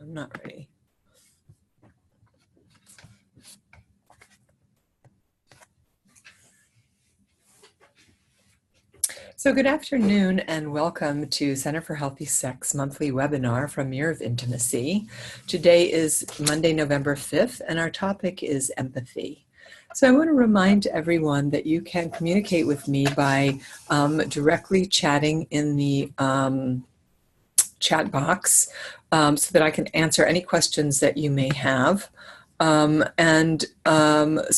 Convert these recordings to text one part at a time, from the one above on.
I'm not ready. So good afternoon and welcome to Center for Healthy Sex monthly webinar from Mirror of Intimacy. Today is Monday, November 5th, and our topic is empathy. So I want to remind everyone that you can communicate with me by directly chatting in the chat box so that I can answer any questions that you may have. So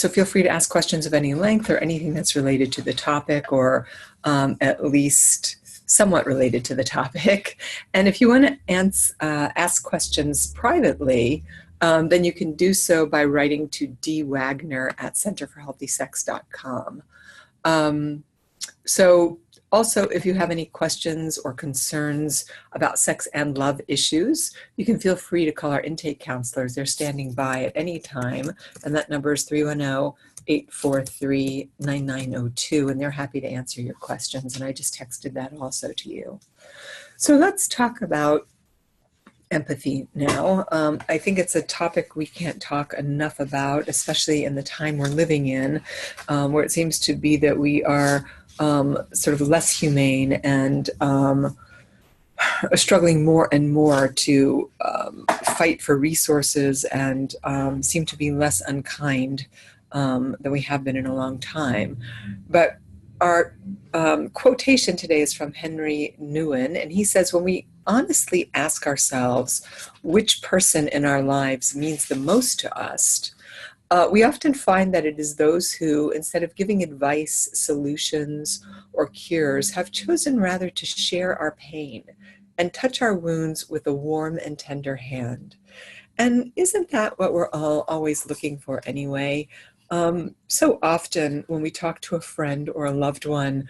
feel free to ask questions of any length or anything that's related to the topic, or at least somewhat related to the topic. And if you want to ask questions privately, then you can do so by writing to dwagner@centerforhealthysex.com. Also, if you have any questions or concerns about sex and love issues, you can feel free to call our intake counselors. They're standing by at any time, and that number is 310-843-9902, and they're happy to answer your questions, and I just texted that also to you. So let's talk about empathy now. I think it's a topic we can't talk enough about, especially in the time we're living in, where it seems to be that we are sort of less humane and struggling more and more to fight for resources and seem to be less unkind than we have been in a long time. But our quotation today is from Henry Nguyen, and he says, when we honestly ask ourselves which person in our lives means the most to us, we often find that it is those who, instead of giving advice, solutions, or cures, have chosen rather to share our pain and touch our wounds with a warm and tender hand. And isn't that what we're all always looking for anyway? So often when we talk to a friend or a loved one,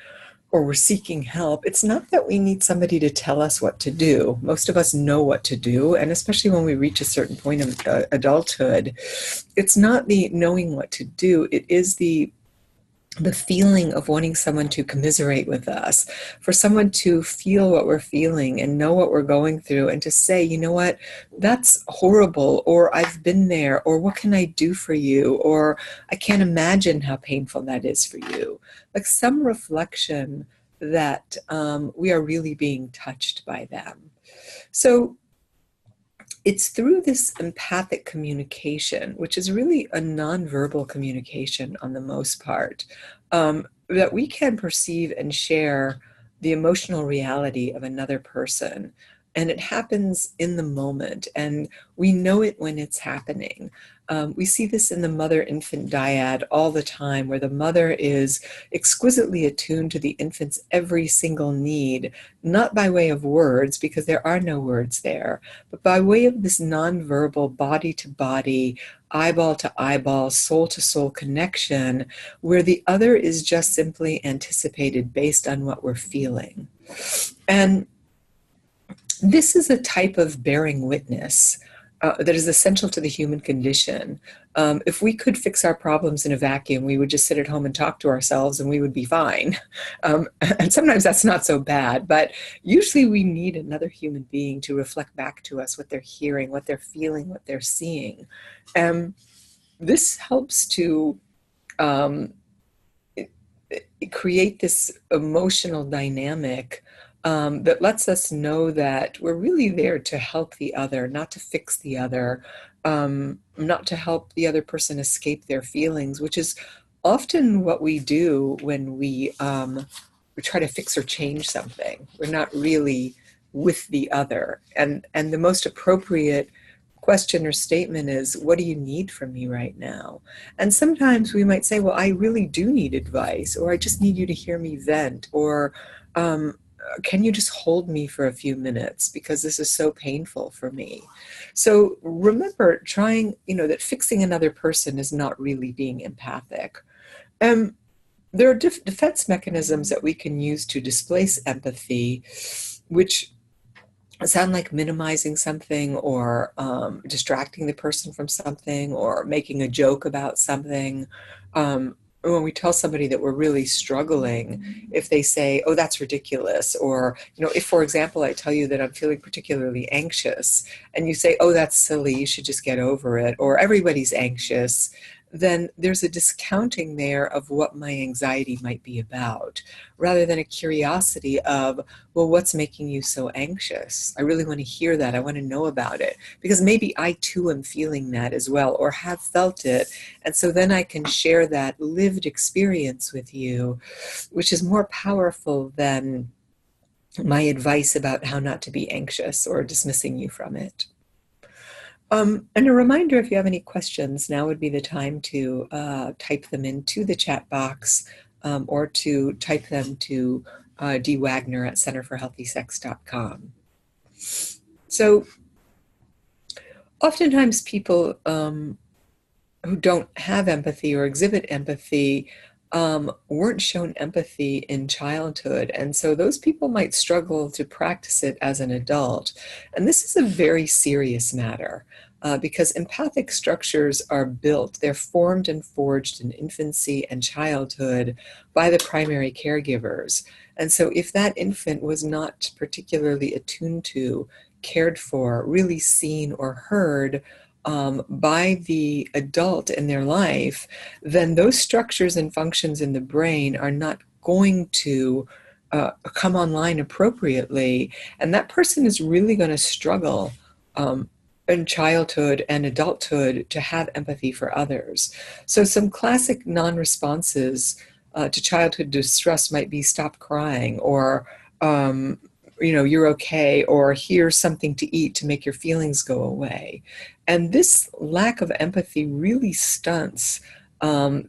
or we're seeking help, it's not that we need somebody to tell us what to do. Most of us know what to do, and especially when we reach a certain point of adulthood, it's not the knowing what to do, it is the feeling of wanting someone to commiserate with us, for someone to feel what we're feeling and know what we're going through, and to say, you know what, that's horrible, or I've been there, or what can I do for you, or I can't imagine how painful that is for you. Like some reflection that we are really being touched by them. So it's through this empathic communication, which is really a nonverbal communication on the most part, that we can perceive and share the emotional reality of another person. And it happens in the moment, and we know it when it's happening. We see this in the mother-infant dyad all the time, where the mother is exquisitely attuned to the infant's every single need, not by way of words, because there are no words there, but by way of this nonverbal body-to-body, eyeball-to-eyeball, soul-to-soul connection, where the other is just simply anticipated based on what we're feeling. And this is a type of bearing witness that is essential to the human condition. If we could fix our problems in a vacuum, we would just sit at home and talk to ourselves and we would be fine. And sometimes that's not so bad, but usually we need another human being to reflect back to us what they're hearing, what they're feeling, what they're seeing. This helps to create this emotional dynamic that lets us know that we're really there to help the other, not to fix the other, not to help the other person escape their feelings, which is often what we do when we try to fix or change something. We're not really with the other. And the most appropriate question or statement is, what do you need from me right now? And sometimes we might say, well, I really do need advice, or I just need you to hear me vent, or can you just hold me for a few minutes because this is so painful for me? So remember, trying, that fixing another person is not really being empathic. There are defense mechanisms that we can use to displace empathy, which sound like minimizing something, or distracting the person from something, or making a joke about something. when we tell somebody that we're really struggling, if they say, oh, that's ridiculous, or, if, for example, I tell you that I'm feeling particularly anxious, and you say, oh, that's silly, you should just get over it, or everybody's anxious, then there's a discounting there of what my anxiety might be about, rather than a curiosity of, well, what's making you so anxious? I really want to hear that. I want to know about it, because maybe I too am feeling that as well, or have felt it. And so then I can share that lived experience with you, which is more powerful than my advice about how not to be anxious or dismissing you from it. And a reminder, if you have any questions, now would be the time to type them into the chat box, or to type them to D. Wagner at centerforhealthysex.com. So oftentimes people who don't have empathy or exhibit empathy weren't shown empathy in childhood. And so those people might struggle to practice it as an adult. And this is a very serious matter, because empathic structures are built, they're formed and forged in infancy and childhood by the primary caregivers. And so if that infant was not particularly attuned to, cared for, really seen or heard by the adult in their life, then those structures and functions in the brain are not going to come online appropriately. And that person is really going to struggle in childhood and adulthood to have empathy for others. So some classic non-responses to childhood distress might be stop crying, or you're okay, or here's something to eat to make your feelings go away. And this lack of empathy really stunts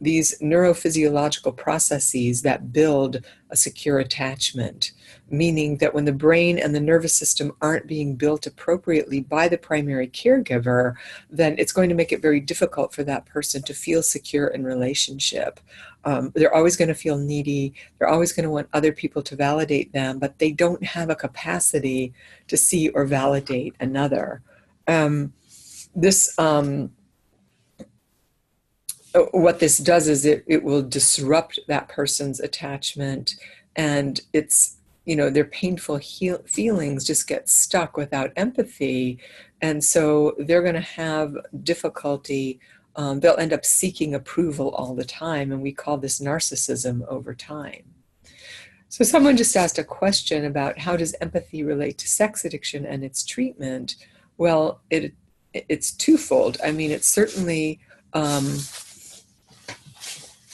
these neurophysiological processes that build a secure attachment, meaning that when the brain and the nervous system aren't being built appropriately by the primary caregiver, then it's going to make it very difficult for that person to feel secure in relationship. They're always going to feel needy. They're always going to want other people to validate them, but they don't have a capacity to see or validate another. What this does is it will disrupt that person's attachment, and their painful feelings just get stuck without empathy. And so they're going to have difficulty. They'll end up seeking approval all the time, and we call this narcissism over time. So someone just asked a question about how does empathy relate to sex addiction and its treatment? Well, it's twofold. I mean, it's certainly...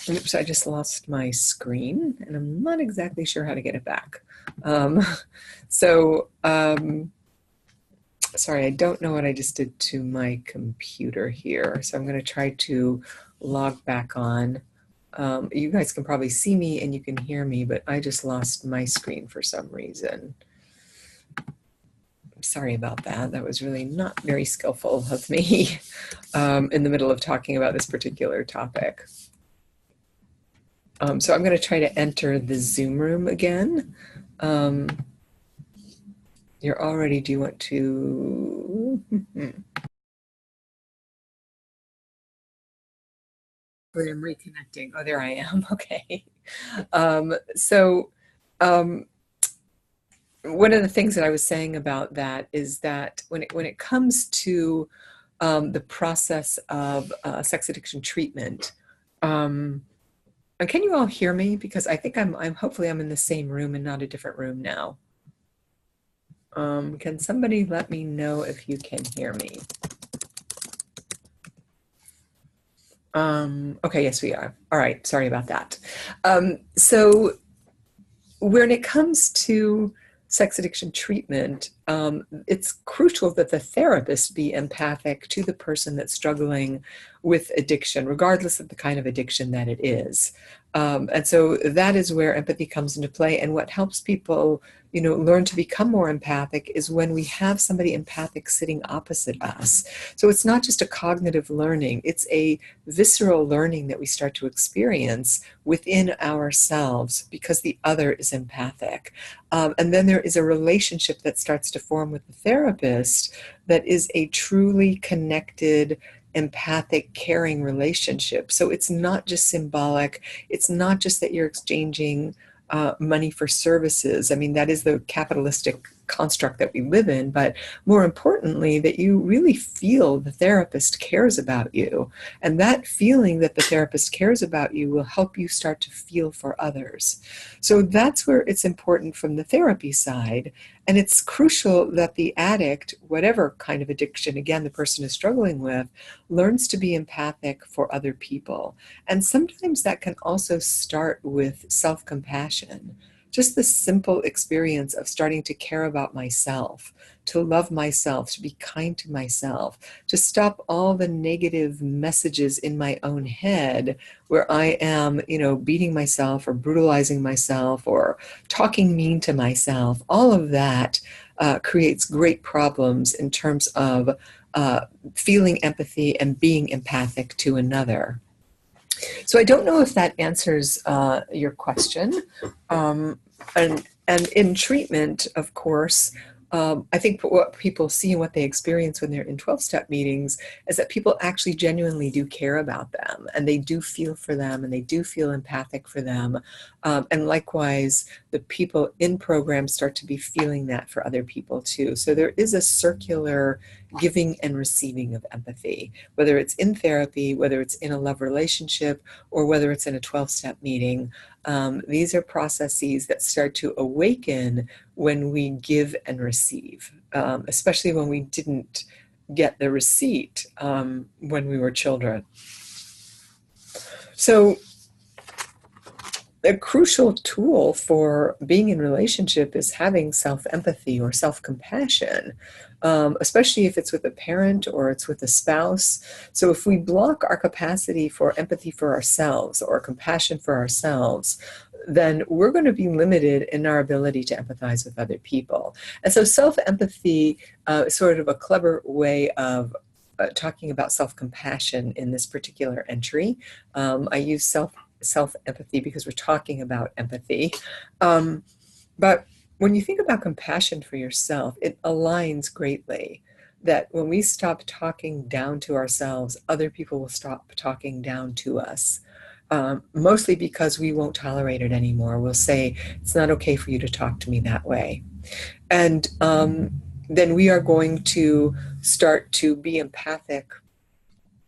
Oops, I just lost my screen, and I'm not exactly sure how to get it back. Sorry, I don't know what I just did to my computer here. So I'm going to try to log back on. You guys can probably see me and you can hear me, but I just lost my screen for some reason. Sorry about that. That was really not very skillful of me in the middle of talking about this particular topic. So I'm going to try to enter the Zoom room again. Do you want to? Oh, I'm reconnecting. Oh, there I am. Okay. One of the things that I was saying about that is that when it comes to the process of sex addiction treatment, and can you all hear me? Because I think hopefully I'm in the same room and not a different room now. Can somebody let me know if you can hear me? Okay, yes, we are. All right, sorry about that. So when it comes to sex addiction treatment, it's crucial that the therapist be empathic to the person that's struggling with addiction, regardless of the kind of addiction that it is. And so that is where empathy comes into play. And what helps people, learn to become more empathic is when we have somebody empathic sitting opposite us. So it's not just a cognitive learning, it's a visceral learning that we start to experience within ourselves because the other is empathic. And then there is a relationship that starts to form with the therapist that is a truly connected, empathic, caring relationship. So it's not just symbolic. It's not just that you're exchanging money for services. I mean, that is the capitalistic construct that we live in, but more importantly, that you really feel the therapist cares about you. And that feeling that the therapist cares about you will help you start to feel for others. So that's where it's important from the therapy side. And it's crucial that the addict, whatever kind of addiction, again, the person is struggling with, learns to be empathic for other people. And sometimes that can also start with self-compassion. Just the simple experience of starting to care about myself, to love myself, to be kind to myself, to stop all the negative messages in my own head where I am, beating myself or brutalizing myself or talking mean to myself. All of that creates great problems in terms of feeling empathy and being empathic to another. So I don't know if that answers your question. And in treatment, of course, I think what people see and what they experience when they're in 12-step meetings is that people actually genuinely do care about them, and they do feel for them, and they do feel empathic for them. And likewise, the people in programs start to be feeling that for other people too. So there is a circular giving and receiving of empathy, whether it's in therapy, whether it's in a love relationship, or whether it's in a 12-step meeting. These are processes that start to awaken when we give and receive, especially when we didn't get the receipt when we were children. So a crucial tool for being in relationship is having self-empathy or self-compassion, especially if it's with a parent or it's with a spouse. So if we block our capacity for empathy for ourselves or compassion for ourselves, then we're going to be limited in our ability to empathize with other people. And so self-empathy is sort of a clever way of talking about self-compassion in this particular entry. I use self-empathy because we're talking about empathy. But when you think about compassion for yourself, it aligns greatly that when we stop talking down to ourselves, other people will stop talking down to us. Mostly because we won't tolerate it anymore. We'll say, it's not okay for you to talk to me that way. And then we are going to start to be empathic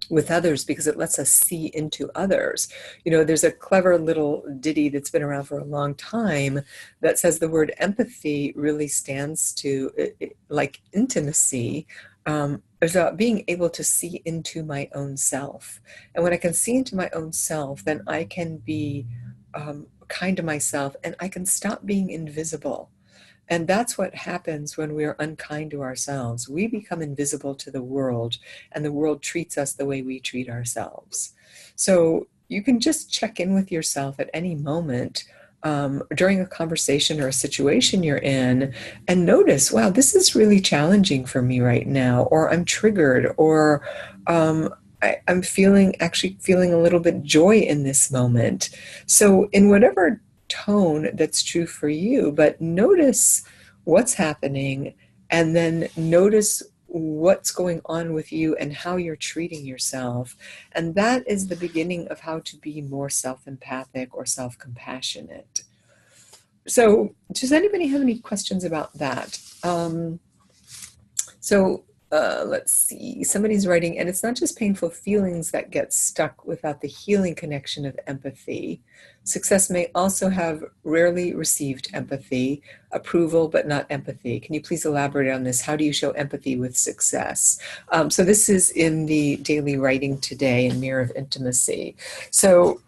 with others because it lets us see into others. There's a clever little ditty that's been around for a long time that says the word empathy really stands to like intimacy. It's about being able to see into my own self. And when I can see into my own self, then I can be kind to myself and I can stop being invisible. And that's what happens when we're unkind to ourselves. We become invisible to the world, and the world treats us the way we treat ourselves. So you can just check in with yourself at any moment during a conversation or a situation you're in and notice, wow, this is really challenging for me right now, or I'm triggered, or I'm actually feeling a little bit joy in this moment. So in whatever tone that's true for you, but notice what's happening and then notice what's going on with you and how you're treating yourself. And that is the beginning of how to be more self-empathic or self-compassionate. So does anybody have any questions about that? Let's see, somebody's writing, and it's not just painful feelings that get stuck without the healing connection of empathy. Success may also have rarely received empathy, approval, but not empathy. Can you please elaborate on this? How do you show empathy with success? So this is in the daily writing today in Mirror of Intimacy. So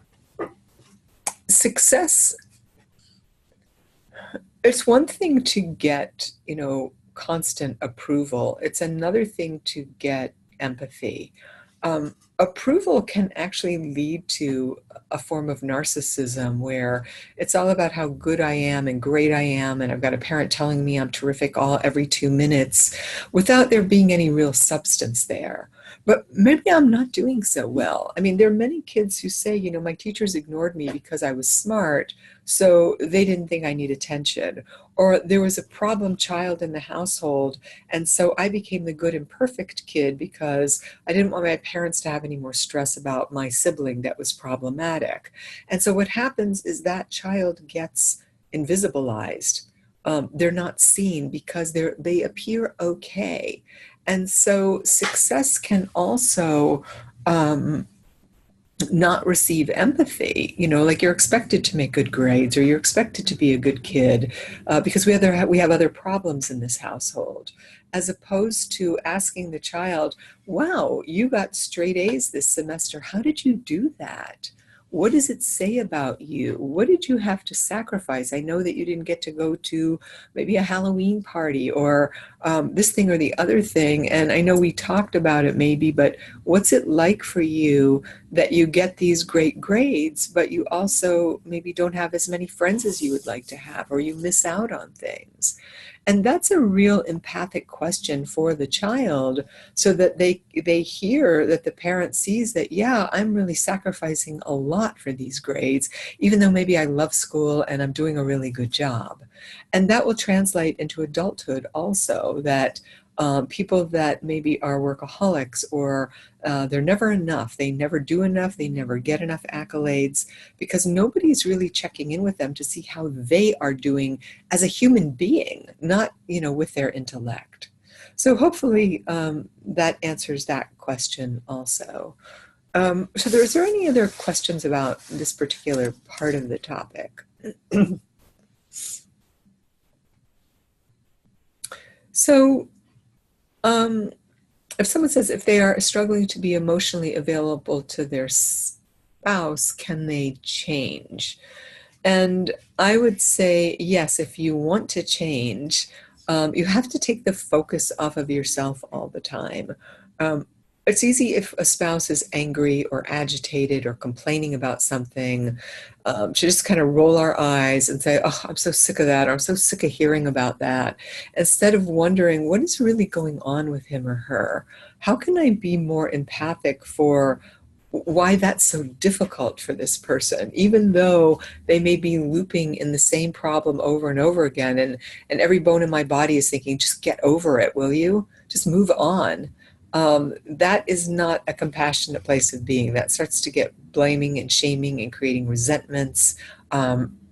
success, it's one thing to get, constant approval. It's another thing to get empathy. approval can actually lead to a form of narcissism where it's all about how good I am and great I am, and I've got a parent telling me I'm terrific every 2 minutes without there being any real substance there. But maybe I'm not doing so well. I mean, there are many kids who say, my teachers ignored me because I was smart, so they didn't think I need attention. Or there was a problem child in the household, and so I became the good and perfect kid because I didn't want my parents to have any more stress about my sibling that was problematic. And so what happens is that child gets invisibilized. They're not seen because they appear okay. And so success can also not receive empathy, like you're expected to make good grades or you're expected to be a good kid because we have other problems in this household, as opposed to asking the child, wow, you got straight A's this semester. How did you do that? What does it say about you? What did you have to sacrifice? I know that you didn't get to go to maybe a Halloween party or this thing or the other thing. And I know we talked about it maybe, but what's it like for you that you get these great grades, but you also maybe don't have as many friends as you would like to have, or you miss out on things? And that's a real empathic question for the child, so that they hear that the parent sees that, yeah, I'm really sacrificing a lot for these grades, even though maybe I love school and I'm doing a really good job. And that will translate into adulthood also, that people that maybe are workaholics or they're never enough, they never do enough, they never get enough accolades, because nobody's really checking in with them to see how they are doing as a human being, not, with their intellect. So hopefully that answers that question also. So is there any other questions about this particular part of the topic? So if someone says if they are struggling to be emotionally available to their spouse, can they change? And I would say yes, if you want to change, you have to take the focus off of yourself all the time. It's easy if a spouse is angry or agitated or complaining about something to just kind of roll our eyes and say, oh, I'm so sick of that, or I'm so sick of hearing about that, instead of wondering what is really going on with him or her. How can I be more empathic for why that's so difficult for this person, even though they may be looping in the same problem over and over again, and every bone in my body is thinking, just get over it, will you? Just move on. That is not a compassionate place of being. That starts to get blaming and shaming and creating resentments,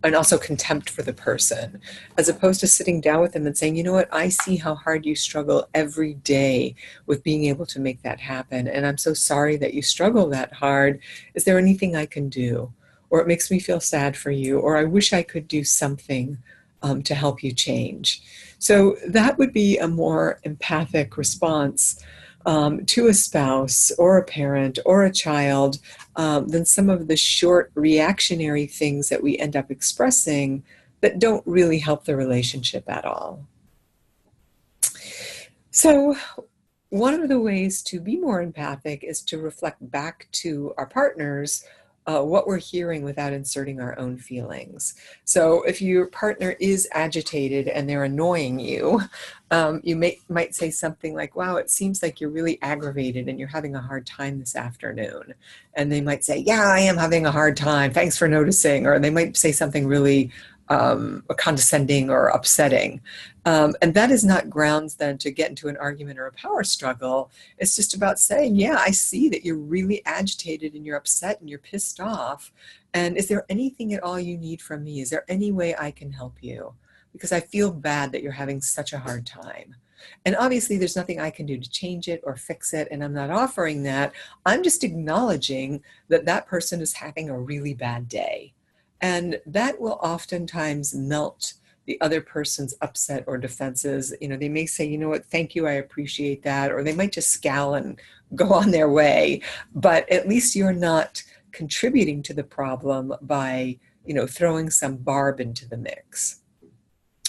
and also contempt for the person, as opposed to sitting down with them and saying, you know what, I see how hard you struggle every day with being able to make that happen. And I'm so sorry that you struggle that hard. Is there anything I can do? Or it makes me feel sad for you, or I wish I could do something to help you change. So that would be a more empathic response to a spouse or a parent or a child than some of the short reactionary things that we end up expressing that don't really help the relationship at all. So one of the ways to be more empathic is to reflect back to our partners what we're hearing without inserting our own feelings. So if your partner is agitated and they're annoying you, you might say something like, wow, it seems like you're really aggravated and you're having a hard time this afternoon. And they might say, yeah, I am having a hard time. Thanks for noticing. Or they might say something really condescending or upsetting. And that is not grounds then to get into an argument or a power struggle. It's just about saying, yeah, I see that you're really agitated and you're upset and you're pissed off. And is there anything at all you need from me? Is there any way I can help you? Because I feel bad that you're having such a hard time. And obviously there's nothing I can do to change it or fix it. And I'm not offering that. I'm just acknowledging that that person is having a really bad day. And that will oftentimes melt the other person's upset or defenses. They may say, you know what, thank you, I appreciate that. Or they might just scowl and go on their way. But at least you're not contributing to the problem by, throwing some barb into the mix.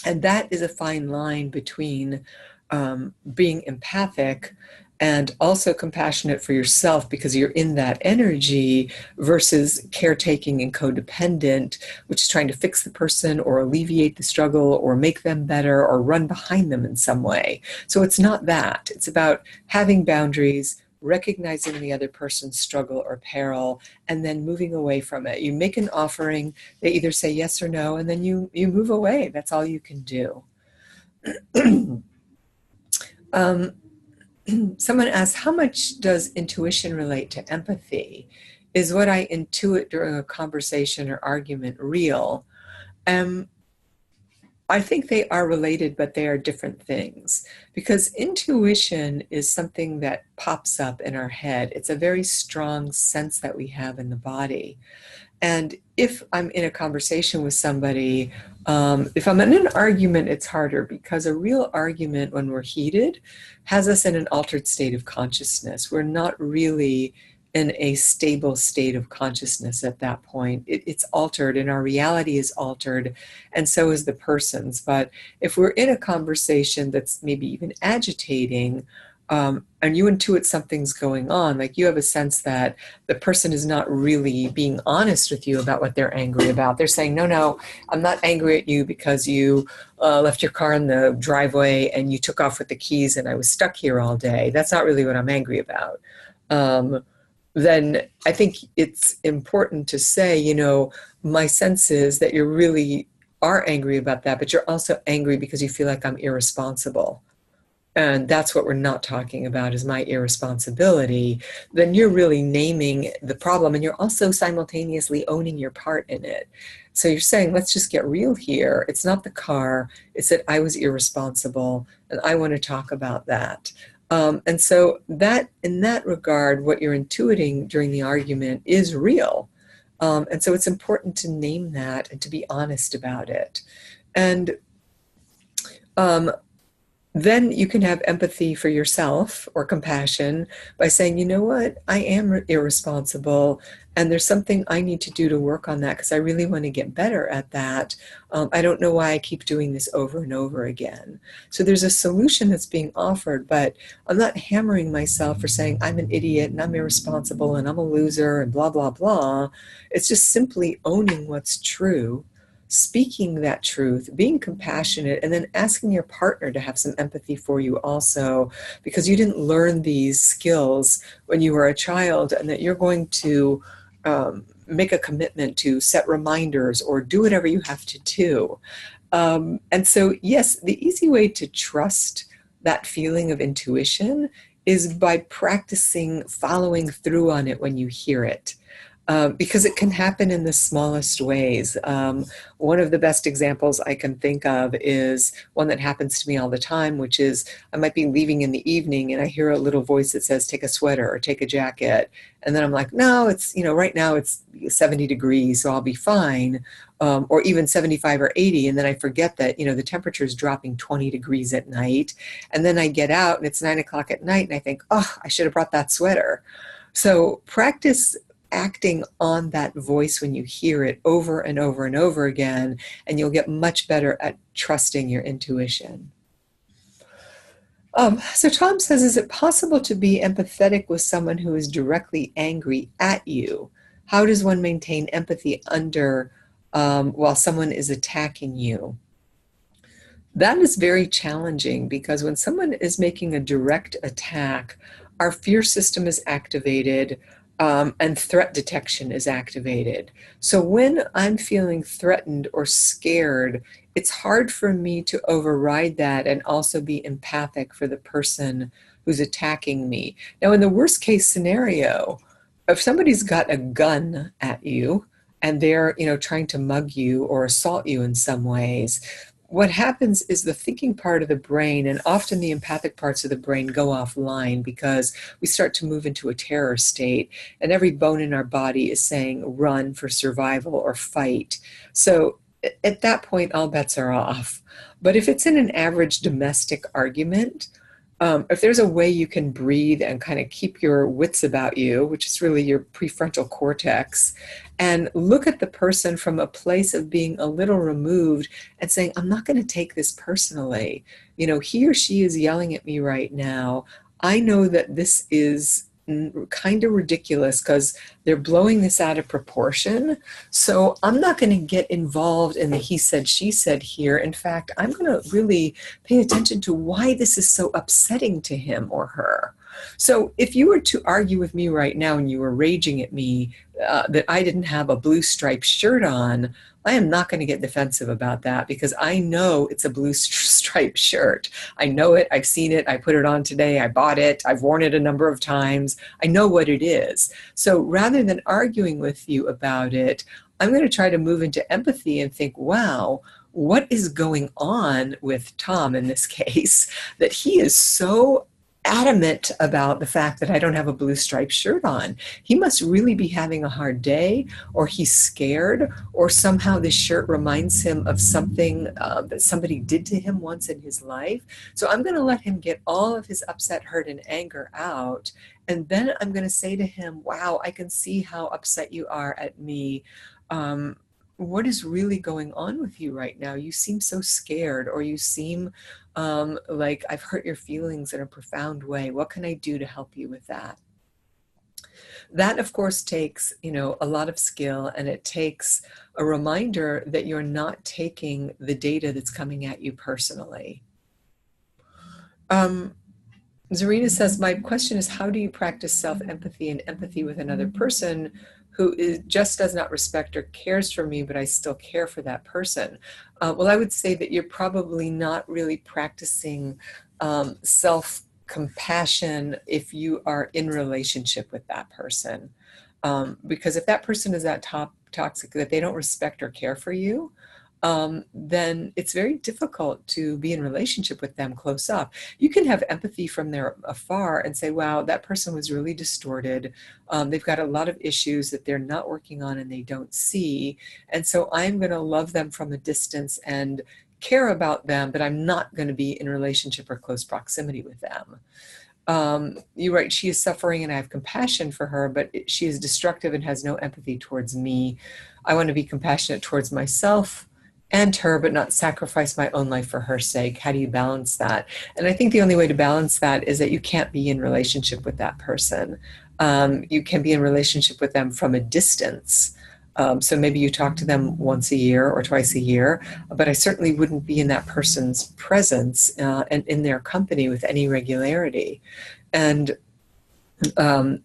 And that is a fine line between being empathic and also compassionate for yourself because you're in that energy, versus caretaking and codependent, which is trying to fix the person or alleviate the struggle or make them better or run behind them in some way. So it's not that. It's about having boundaries, recognizing the other person's struggle or peril, and then moving away from it. You make an offering, they either say yes or no, and then you move away. That's all you can do. Someone asked, how much does intuition relate to empathy? Is what I intuit during a conversation or argument real? I think they are related, but they are different things. Because intuition is something that pops up in our head. It's a very strong sense that we have in the body. And if I'm in a conversation with somebody, if I'm in an argument, it's harder, because a real argument, when we're heated, has us in an altered state of consciousness. We're not really in a stable state of consciousness at that point. It's altered, and our reality is altered, and so is the person's. But if we're in a conversation that's maybe even agitating, and you intuit something's going on, like you have a sense that the person is not really being honest with you about what they're angry about. They're saying, no, I'm not angry at you because you left your car in the driveway and you took off with the keys and I was stuck here all day. That's not really what I'm angry about. Then I think it's important to say, my sense is that you really are angry about that, but you're also angry because you feel like I'm irresponsible. And that's what we're not talking about, is my irresponsibility. Then you're really naming the problem, and you're also simultaneously owning your part in it. So you're saying, let's just get real here. It's not the car, it's that I was irresponsible, and I want to talk about that. And so that, in that regard, what you're intuiting during the argument is real. And so it's important to name that and to be honest about it. And then you can have empathy for yourself, or compassion, by saying, you know what, I am irresponsible, and there's something I need to do to work on that because I really want to get better at that. I don't know why I keep doing this over and over again. So there's a solution that's being offered, but I'm not hammering myself for saying I'm an idiot and I'm irresponsible and I'm a loser and blah, blah, blah. It's just simply owning what's true, speaking that truth, being compassionate, and then asking your partner to have some empathy for you also, because you didn't learn these skills when you were a child, and that you're going to make a commitment to set reminders or do whatever you have to do. And so, yes, the easy way to trust that feeling of intuition is by practicing following through on it when you hear it. Because it can happen in the smallest ways. One of the best examples I can think of is one that happens to me all the time, which is I might be leaving in the evening and I hear a little voice that says, take a sweater or take a jacket. And then I'm like, no, it's, right now it's 70 degrees, so I'll be fine. Or even 75 or 80. And then I forget that, the temperature is dropping 20 degrees at night. And then I get out and it's 9 o'clock at night and I think, oh, I should have brought that sweater. So practice acting on that voice when you hear it over and over and over again, and you'll get much better at trusting your intuition. So Tom says, is it possible to be empathetic with someone who is directly angry at you? How does one maintain empathy while someone is attacking you? That is very challenging, because when someone is making a direct attack, our fear system is activated, and threat detection is activated. So when I'm feeling threatened or scared, it's hard for me to override that and also be empathic for the person who's attacking me. Now, in the worst case scenario, if somebody's got a gun at you and they're, trying to mug you or assault you in some ways, what happens is the thinking part of the brain, and often the empathic parts of the brain, go offline because we start to move into a terror state, and every bone in our body is saying run for survival or fight. So at that point, all bets are off. But if it's in an average domestic argument, if there's a way you can breathe and kind of keep your wits about you, which is really your prefrontal cortex, and look at the person from a place of being a little removed and saying, I'm not going to take this personally. He or she is yelling at me right now. I know that this is kind of ridiculous because they're blowing this out of proportion. So I'm not going to get involved in the he said, she said here. In fact, I'm going to really pay attention to why this is so upsetting to him or her. So if you were to argue with me right now and you were raging at me that I didn't have a blue striped shirt on, I am not going to get defensive about that because I know it's a blue striped shirt. I know it. I've seen it. I put it on today. I bought it. I've worn it a number of times. I know what it is. So rather than arguing with you about it, I'm going to try to move into empathy and think, wow, what is going on with Tom in this case that he is so adamant about the fact that I don't have a blue striped shirt on? He must really be having a hard day, or he's scared, or somehow this shirt reminds him of something that somebody did to him once in his life. So I'm going to let him get all of his upset, hurt, and anger out. And then I'm going to say to him, wow, I can see how upset you are at me. What is really going on with you right now? You seem so scared, or you seem like I've hurt your feelings in a profound way. What can I do to help you with that? That, of course, takes, a lot of skill, and it takes a reminder that you're not taking the data that's coming at you personally. Zarina says, my question is, how do you practice self-empathy and empathy with another person who just does not respect or cares for me, but I still care for that person? Well, I would say that you're probably not really practicing self-compassion if you are in relationship with that person. Because if that person is that toxic, that they don't respect or care for you, then it's very difficult to be in relationship with them close up. You can have empathy from there afar and say, wow, that person was really distorted. They've got a lot of issues that they're not working on and they don't see. And so I'm going to love them from a distance and care about them, but I'm not going to be in relationship or close proximity with them. You're right, she is suffering and I have compassion for her, but she is destructive and has no empathy towards me. I want to be compassionate towards myself and her, but not sacrifice my own life for her sake. How do you balance that? And I think the only way to balance that is that you can't be in relationship with that person. You can be in relationship with them from a distance. So maybe you talk to them once a year or twice a year, but I certainly wouldn't be in that person's presence and in their company with any regularity. And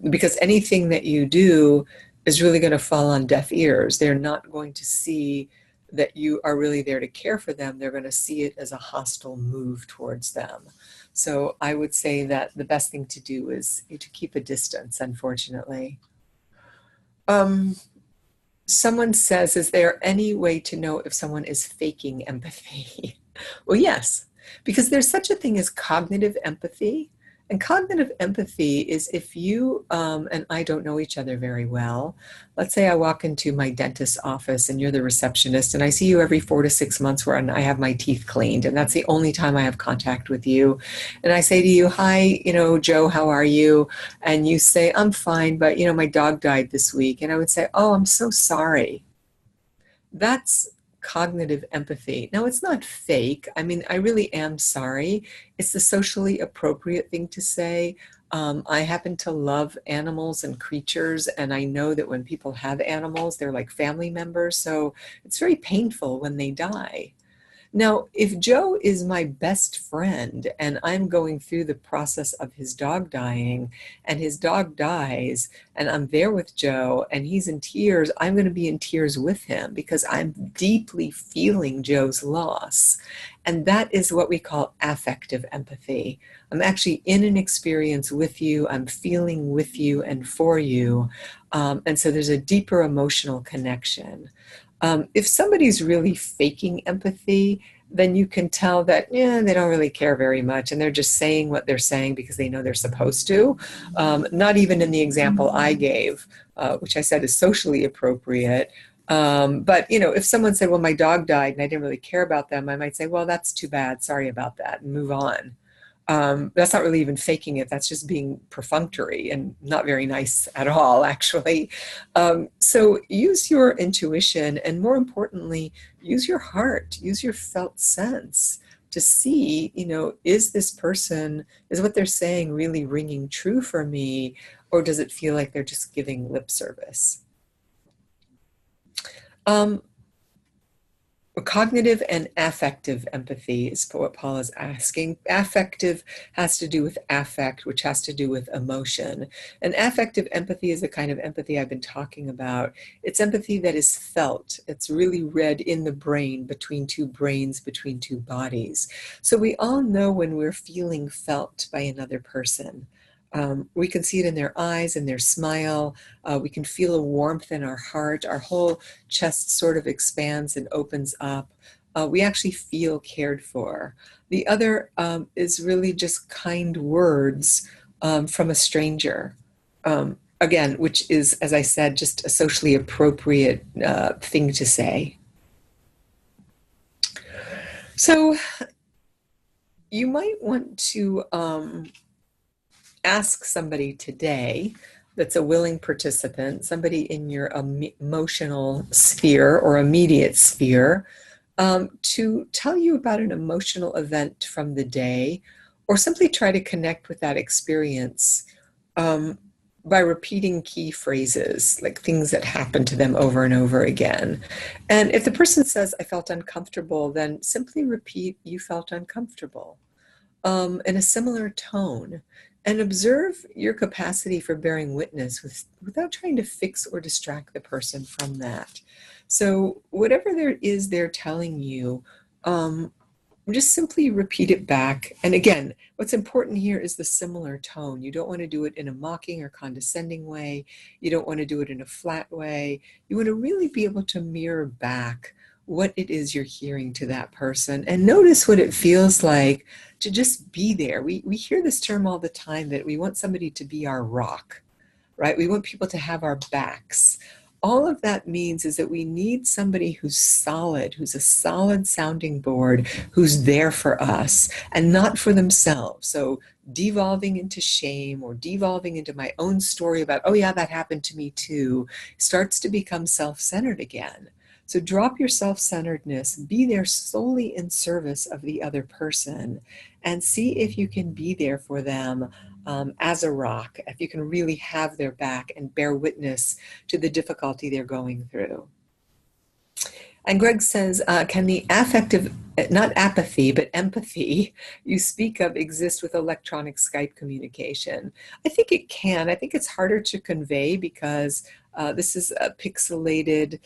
because anything that you do is really going to fall on deaf ears. They're not going to see that you are really there to care for them. They're going to see it as a hostile move towards them. So I would say that the best thing to do is to keep a distance, unfortunately. Someone says, is there any way to know if someone is faking empathy? Well, yes, because there's such a thing as cognitive empathy. And cognitive empathy is if you and I don't know each other very well. Let's say I walk into my dentist's office and you're the receptionist, and I see you every 4 to 6 months when I have my teeth cleaned, and that's the only time I have contact with you. And I say to you, hi, Joe, how are you? And you say, I'm fine, but my dog died this week. And I would say, oh, I'm so sorry. That's cognitive empathy. Now, it's not fake. I mean, I really am sorry. It's the socially appropriate thing to say. I happen to love animals and creatures, and I know that when people have animals, they're like family members. So it's very painful when they die. Now, if Joe is my best friend and I'm going through the process of his dog dying and his dog dies and I'm there with Joe and he's in tears, I'm going to be in tears with him because I'm deeply feeling Joe's loss. And that is what we call affective empathy. I'm actually in an experience with you. I'm feeling with you and for you. And so there's a deeper emotional connection. If somebody's really faking empathy, then you can tell that, they don't really care very much. And they're just saying what they're saying because they know they're supposed to. Not even in the example I gave, which I said is socially appropriate. But, if someone said, well, my dog died and I didn't really care about them, I might say, well, that's too bad. Sorry about that, and move on. That's not really even faking it. That's just being perfunctory and not very nice at all, actually. So use your intuition, and more importantly, use your heart, use your felt sense. to see, is this person, is what they're saying really ringing true for me, or does it feel like they're just giving lip service? Cognitive and affective empathy is what Paul is asking. Affective has to do with affect, which has to do with emotion. And affective empathy is the kind of empathy I've been talking about. It's empathy that is felt. It's really read in the brain, between two brains, between two bodies. So we all know when we're feeling felt by another person. We can see it in their eyes, in their smile. We can feel a warmth in our heart. Our whole chest sort of expands and opens up. We actually feel cared for. The other is really just kind words from a stranger. Again, which is, as I said, just a socially appropriate thing to say. So you might want to ask somebody today that's a willing participant, somebody in your emotional sphere or immediate sphere, to tell you about an emotional event from the day, or simply try to connect with that experience by repeating key phrases, like things that happened to them over and over again. And if the person says, I felt uncomfortable, then simply repeat, you felt uncomfortable, in a similar tone. And observe your capacity for bearing witness without trying to fix or distract the person from that. So whatever there is they're telling you, just simply repeat it back. And again, what's important here is the similar tone. You don't want to do it in a mocking or condescending way. You don't want to do it in a flat way. You want to really be able to mirror back what it is you're hearing to that person, and notice what it feels like to just be there. We hear this term all the time, that we want somebody to be our rock, right? We want people to have our backs. All of that means is that we need somebody who's solid, who's a solid sounding board, who's there for us and not for themselves. So devolving into shame or devolving into my own story about, oh yeah, that happened to me too, starts to become self-centered again. So drop your self-centeredness, be there solely in service of the other person, and see if you can be there for them as a rock, if you can really have their back and bear witness to the difficulty they're going through. And Greg says, can the affective, not apathy, but empathy you speak of exist with electronic Skype communication? I think it can. I think it's harder to convey because this is a pixelated,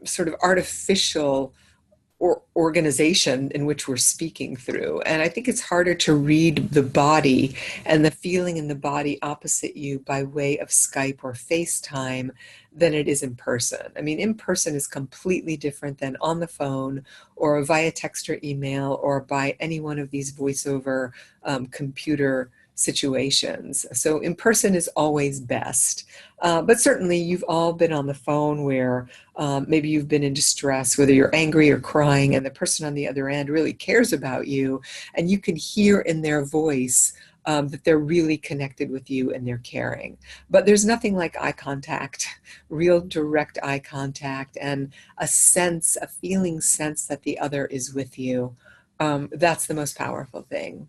sort of artificial organization in which we're speaking through. And I think it's harder to read the body and the feeling in the body opposite you by way of Skype or FaceTime than it is in person. I mean, in person is completely different than on the phone or via text or email or by any one of these voiceover computer situations. So in person is always best. But certainly you've all been on the phone where maybe you've been in distress, whether you're angry or crying, and the person on the other end really cares about you, and you can hear in their voice that they're really connected with you and they're caring. But there's nothing like eye contact, real direct eye contact, and a feeling sense that the other is with you. That's the most powerful thing.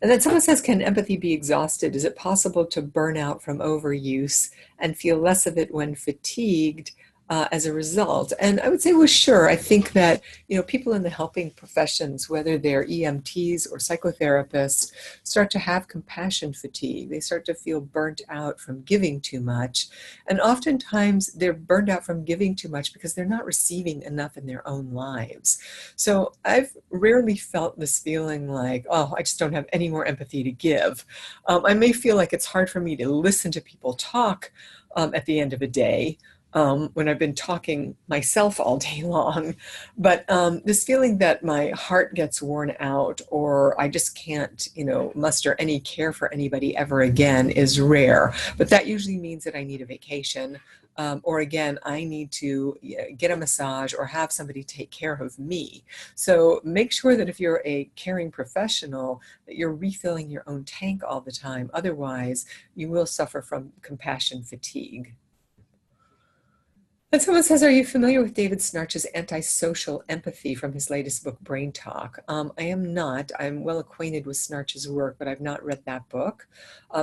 And then someone says, can empathy be exhausted? Is it possible to burn out from overuse and feel less of it when fatigued as a result? And I would say, well, sure. I think that, people in the helping professions, whether they're EMTs or psychotherapists, start to have compassion fatigue. They start to feel burnt out from giving too much. And oftentimes they're burned out from giving too much because they're not receiving enough in their own lives. So I've rarely felt this feeling like, oh, I just don't have any more empathy to give. I may feel like it's hard for me to listen to people talk at the end of a day, when I've been talking myself all day long. But this feeling that my heart gets worn out or I just can't, muster any care for anybody ever again is rare. But that usually means that I need a vacation. Or again, I need to get a massage or have somebody take care of me. So make sure that if you're a caring professional, that you're refilling your own tank all the time. Otherwise, you will suffer from compassion fatigue. And someone says, are you familiar with David Snarch's Antisocial Empathy from his latest book, Brain Talk? I am not. I'm well acquainted with Snarch's work, but I've not read that book.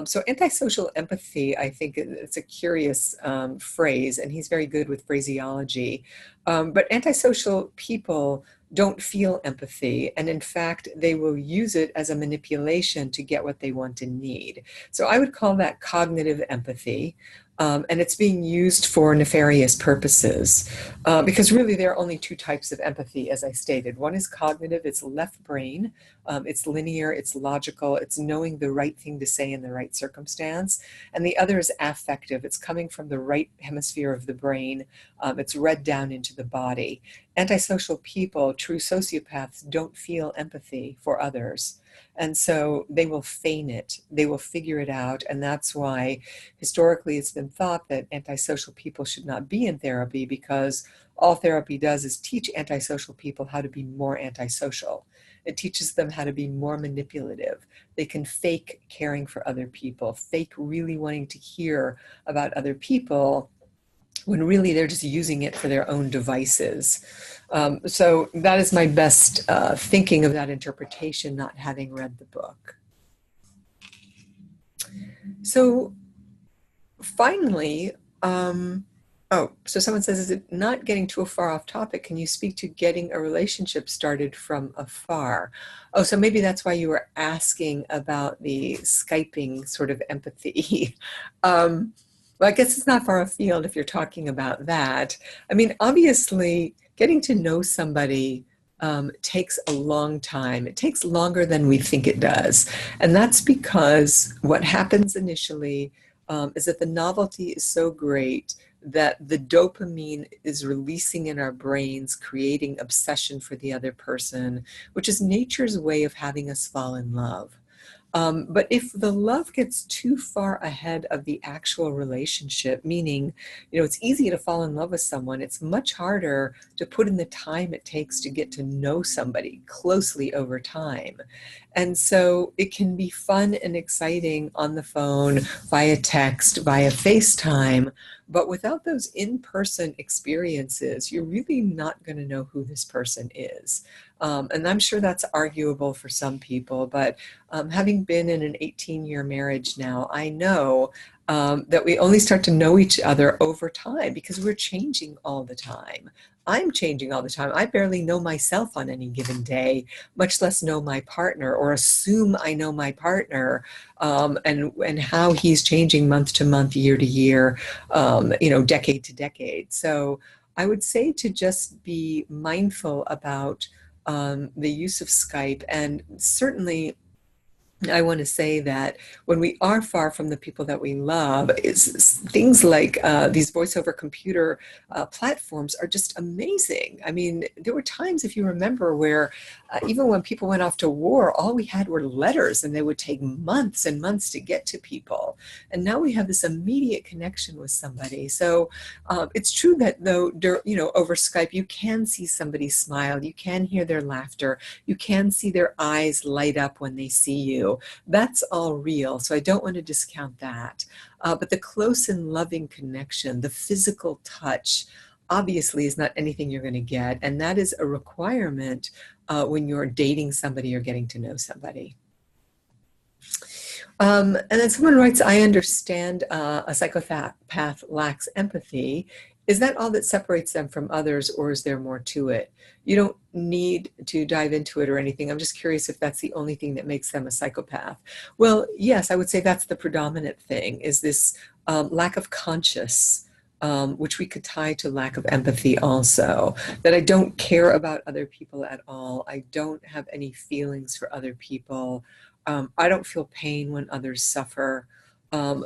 So antisocial empathy, I think it's a curious phrase, and he's very good with phraseology. But antisocial people don't feel empathy, and in fact, they will use it as a manipulation to get what they want and need. So I would call that cognitive empathy. And it's being used for nefarious purposes because really there are only two types of empathy, as I stated. One is cognitive, it's left brain, it's linear, it's logical, it's knowing the right thing to say in the right circumstance. And the other is affective, it's coming from the right hemisphere of the brain, it's read down into the body. Antisocial people, true sociopaths, don't feel empathy for others. And so they will feign it, they will figure it out. And that's why historically it's been thought that antisocial people should not be in therapy, because all therapy does is teach antisocial people how to be more antisocial. It teaches them how to be more manipulative. They can fake caring for other people, fake really wanting to hear about other people, when really they're just using it for their own devices. So that is my best thinking of that interpretation, not having read the book. So finally, so someone says, is it not getting too far off topic? Can you speak to getting a relationship started from afar? Oh, so maybe that's why you were asking about the Skyping sort of empathy. Well, I guess it's not far afield if you're talking about that. I mean, obviously, getting to know somebody takes a long time. It takes longer than we think it does. And that's because what happens initially is that the novelty is so great that the dopamine is releasing in our brains, creating obsession for the other person, which is nature's way of having us fall in love. But if the love gets too far ahead of the actual relationship, meaning, it's easy to fall in love with someone, it's much harder to put in the time it takes to get to know somebody closely over time. And so it can be fun and exciting on the phone, via text, via FaceTime, but without those in-person experiences, you're really not going to know who this person is. And I'm sure that's arguable for some people, but having been in an 18-year marriage now, I know that we only start to know each other over time because we're changing all the time. I'm changing all the time. I barely know myself on any given day, much less know my partner or assume I know my partner, and how he's changing month to month, year to year, decade to decade. So I would say to just be mindful about the use of Skype, and certainly I want to say that when we are far from the people that we love, things like these voice over computer platforms are just amazing. I mean, there were times, if you remember, where even when people went off to war, all we had were letters, and they would take months and months to get to people. And now we have this immediate connection with somebody. So it's true that though, over Skype, you can see somebody smile, you can hear their laughter, you can see their eyes light up when they see you. That's all real, so I don't want to discount that. But the close and loving connection, the physical touch, obviously is not anything you're going to get, and that is a requirement when you're dating somebody or getting to know somebody. And then someone writes, I understand a psychopath lacks empathy. Is that all that separates them from others, or is there more to it? You don't need to dive into it or anything. I'm just curious if that's the only thing that makes them a psychopath. Well, yes, I would say that's the predominant thing, is this lack of conscious, which we could tie to lack of empathy also, that I don't care about other people at all. I don't have any feelings for other people. I don't feel pain when others suffer.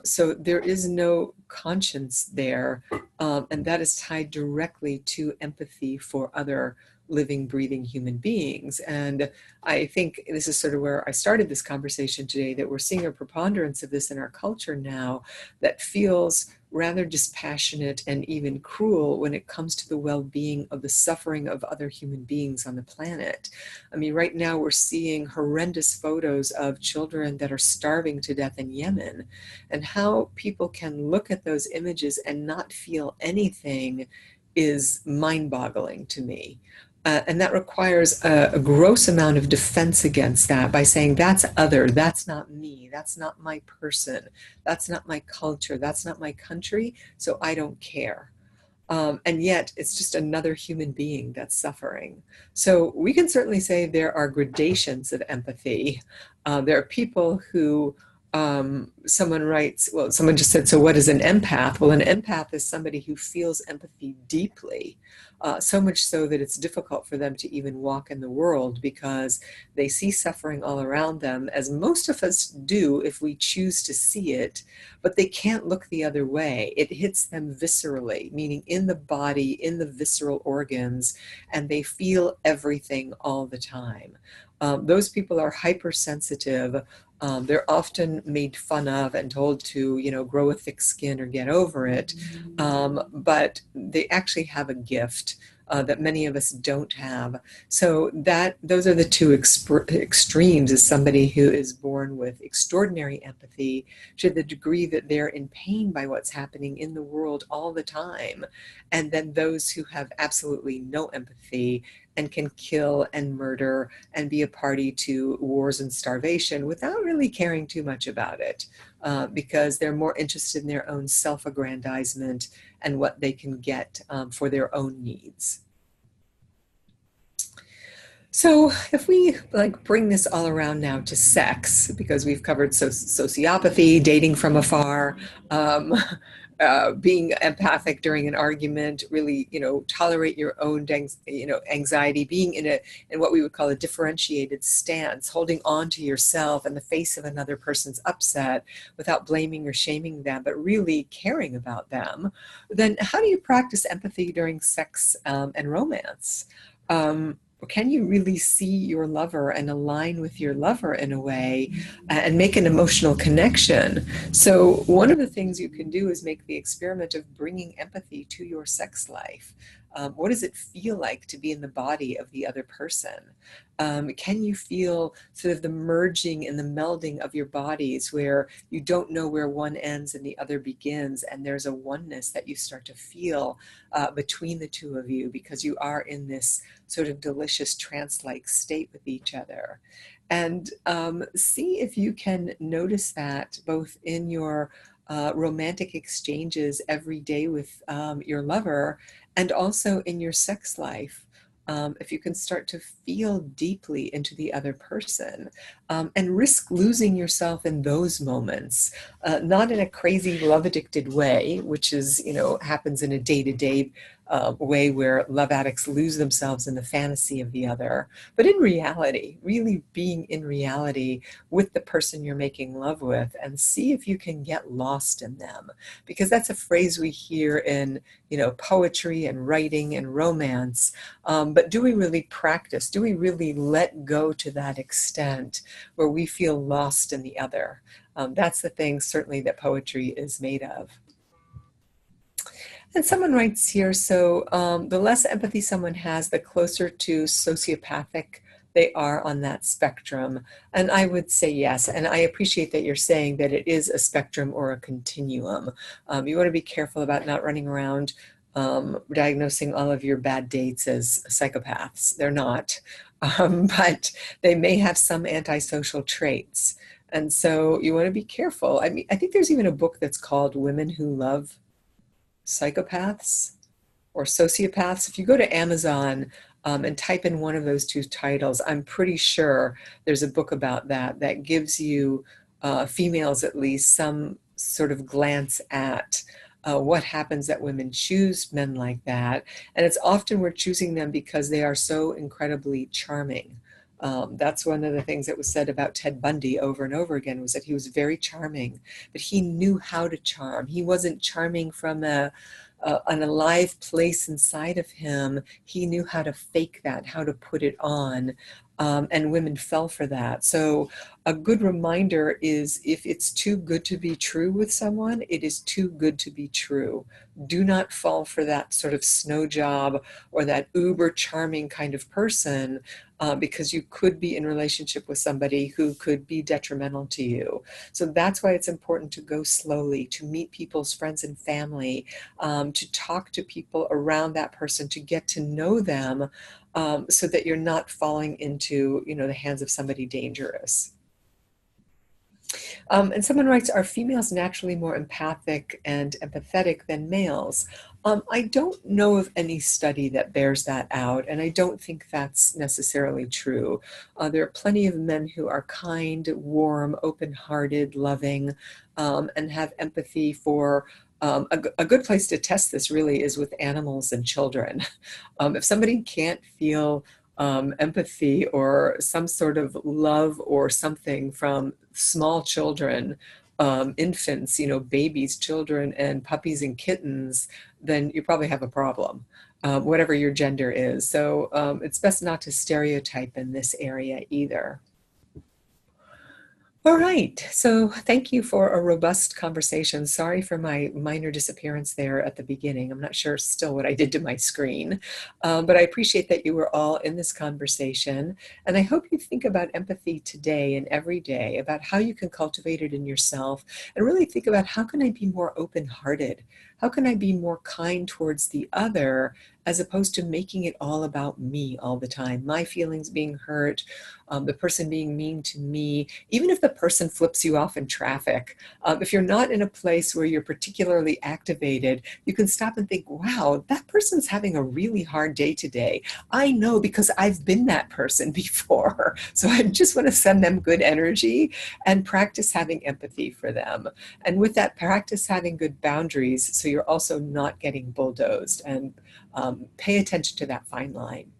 So there is no conscience there, and that is tied directly to empathy for other living, breathing human beings. And I think this is sort of where I started this conversation today, that we're seeing a preponderance of this in our culture now that feels rather dispassionate and even cruel when it comes to the well-being of the suffering of other human beings on the planet. I mean, right now we're seeing horrendous photos of children that are starving to death in Yemen, and how people can look at those images and not feel anything is mind-boggling to me. And that requires a gross amount of defense against that by saying, that's other, that's not me, that's not my person, that's not my culture, that's not my country, so I don't care. And yet it's just another human being that's suffering. So we can certainly say there are gradations of empathy. There are people who, someone writes, well, someone just said, so what is an empath? Well, an empath is somebody who feels empathy deeply, so much so that it's difficult for them to even walk in the world because they see suffering all around them, as most of us do if we choose to see it, but they can't look the other way. It hits them viscerally, meaning in the body, in the visceral organs, and they feel everything all the time. Those people are hypersensitive. They're often made fun of and told to, grow a thick skin or get over it. But they actually have a gift that many of us don't have. So those are the two extremes, is somebody who is born with extraordinary empathy to the degree that they're in pain by what's happening in the world all the time. And then those who have absolutely no empathy and can kill and murder and be a party to wars and starvation without really caring too much about it, because they're more interested in their own self-aggrandizement and what they can get for their own needs. So if we bring this all around now to sex, because we've covered sociopathy, dating from afar, being empathic during an argument, really, tolerate your own, anxiety, being in what we would call a differentiated stance, holding on to yourself in the face of another person's upset without blaming or shaming them, but really caring about them. Then how do you practice empathy during sex and romance? Can you really see your lover and align with your lover in a way and make an emotional connection? So one of the things you can do is make the experiment of bringing empathy to your sex life. What does it feel like to be in the body of the other person? Can you feel sort of the merging and the melding of your bodies where you don't know where one ends and the other begins, and there's a oneness that you start to feel between the two of you because you are in this sort of delicious trance-like state with each other? And see if you can notice that both in your romantic exchanges every day with your lover and also in your sex life. If you can start to feel deeply into the other person and risk losing yourself in those moments, not in a crazy love addicted way, which is, happens in a day-to-day way where love addicts lose themselves in the fantasy of the other, but in reality, really being in reality with the person you're making love with, and see if you can get lost in them. Because that's a phrase we hear in, poetry and writing and romance. But do we really practice? Do we really let go to that extent where we feel lost in the other? That's the thing, certainly, that poetry is made of. And someone writes here, so the less empathy someone has, the closer to sociopathic they are on that spectrum. And I would say yes. And I appreciate that you're saying that it is a spectrum or a continuum. You want to be careful about not running around diagnosing all of your bad dates as psychopaths. They're not. But they may have some antisocial traits. And so you want to be careful. I mean, I think there's even a book that's called Women Who Love Psychopaths or Sociopaths. If you go to Amazon and type in one of those two titles, I'm pretty sure there's a book about that gives you, females at least, some sort of glance at what happens that women choose men like that. And it's often we're choosing them because they are so incredibly charming. That's one of the things that was said about Ted Bundy over and over again, was that he was very charming, but he knew how to charm. He wasn't charming from an alive place inside of him. He knew how to fake that, how to put it on. and women fell for that. So a good reminder is, if it's too good to be true with someone, it is too good to be true. Do not fall for that sort of snow job or that uber charming kind of person, because you could be in relationship with somebody who could be detrimental to you. So that's why it's important to go slowly, to meet people's friends and family, to talk to people around that person, to get to know them, so that you're not falling into, the hands of somebody dangerous. And someone writes, are females naturally more empathic and empathetic than males? I don't know of any study that bears that out, and I don't think that's necessarily true. There are plenty of men who are kind, warm, open-hearted, loving, and have empathy for a good place to test this really is with animals and children. If somebody can't feel empathy or some sort of love or something from small children, infants, babies, children, and puppies and kittens, then you probably have a problem, whatever your gender is. So it's best not to stereotype in this area either. All right, so thank you for a robust conversation. Sorry for my minor disappearance there at the beginning. I'm not sure still what I did to my screen, but I appreciate that you were all in this conversation. And I hope you think about empathy today and every day, about how you can cultivate it in yourself, and really think about, how can I be more open-hearted? How can I be more kind towards the other, as opposed to making it all about me all the time? My feelings being hurt, the person being mean to me, even if the person flips you off in traffic. If you're not in a place where you're particularly activated, you can stop and think, wow, that person's having a really hard day today. I know, because I've been that person before. So I just want to send them good energy and practice having empathy for them. And with that, practice having good boundaries, so you're also not getting bulldozed, and pay attention to that fine line.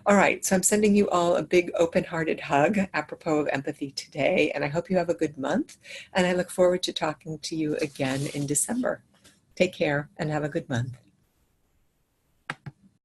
All right, so I'm sending you all a big open-hearted hug apropos of empathy today, and I hope you have a good month, and I look forward to talking to you again in December. Take care and have a good month.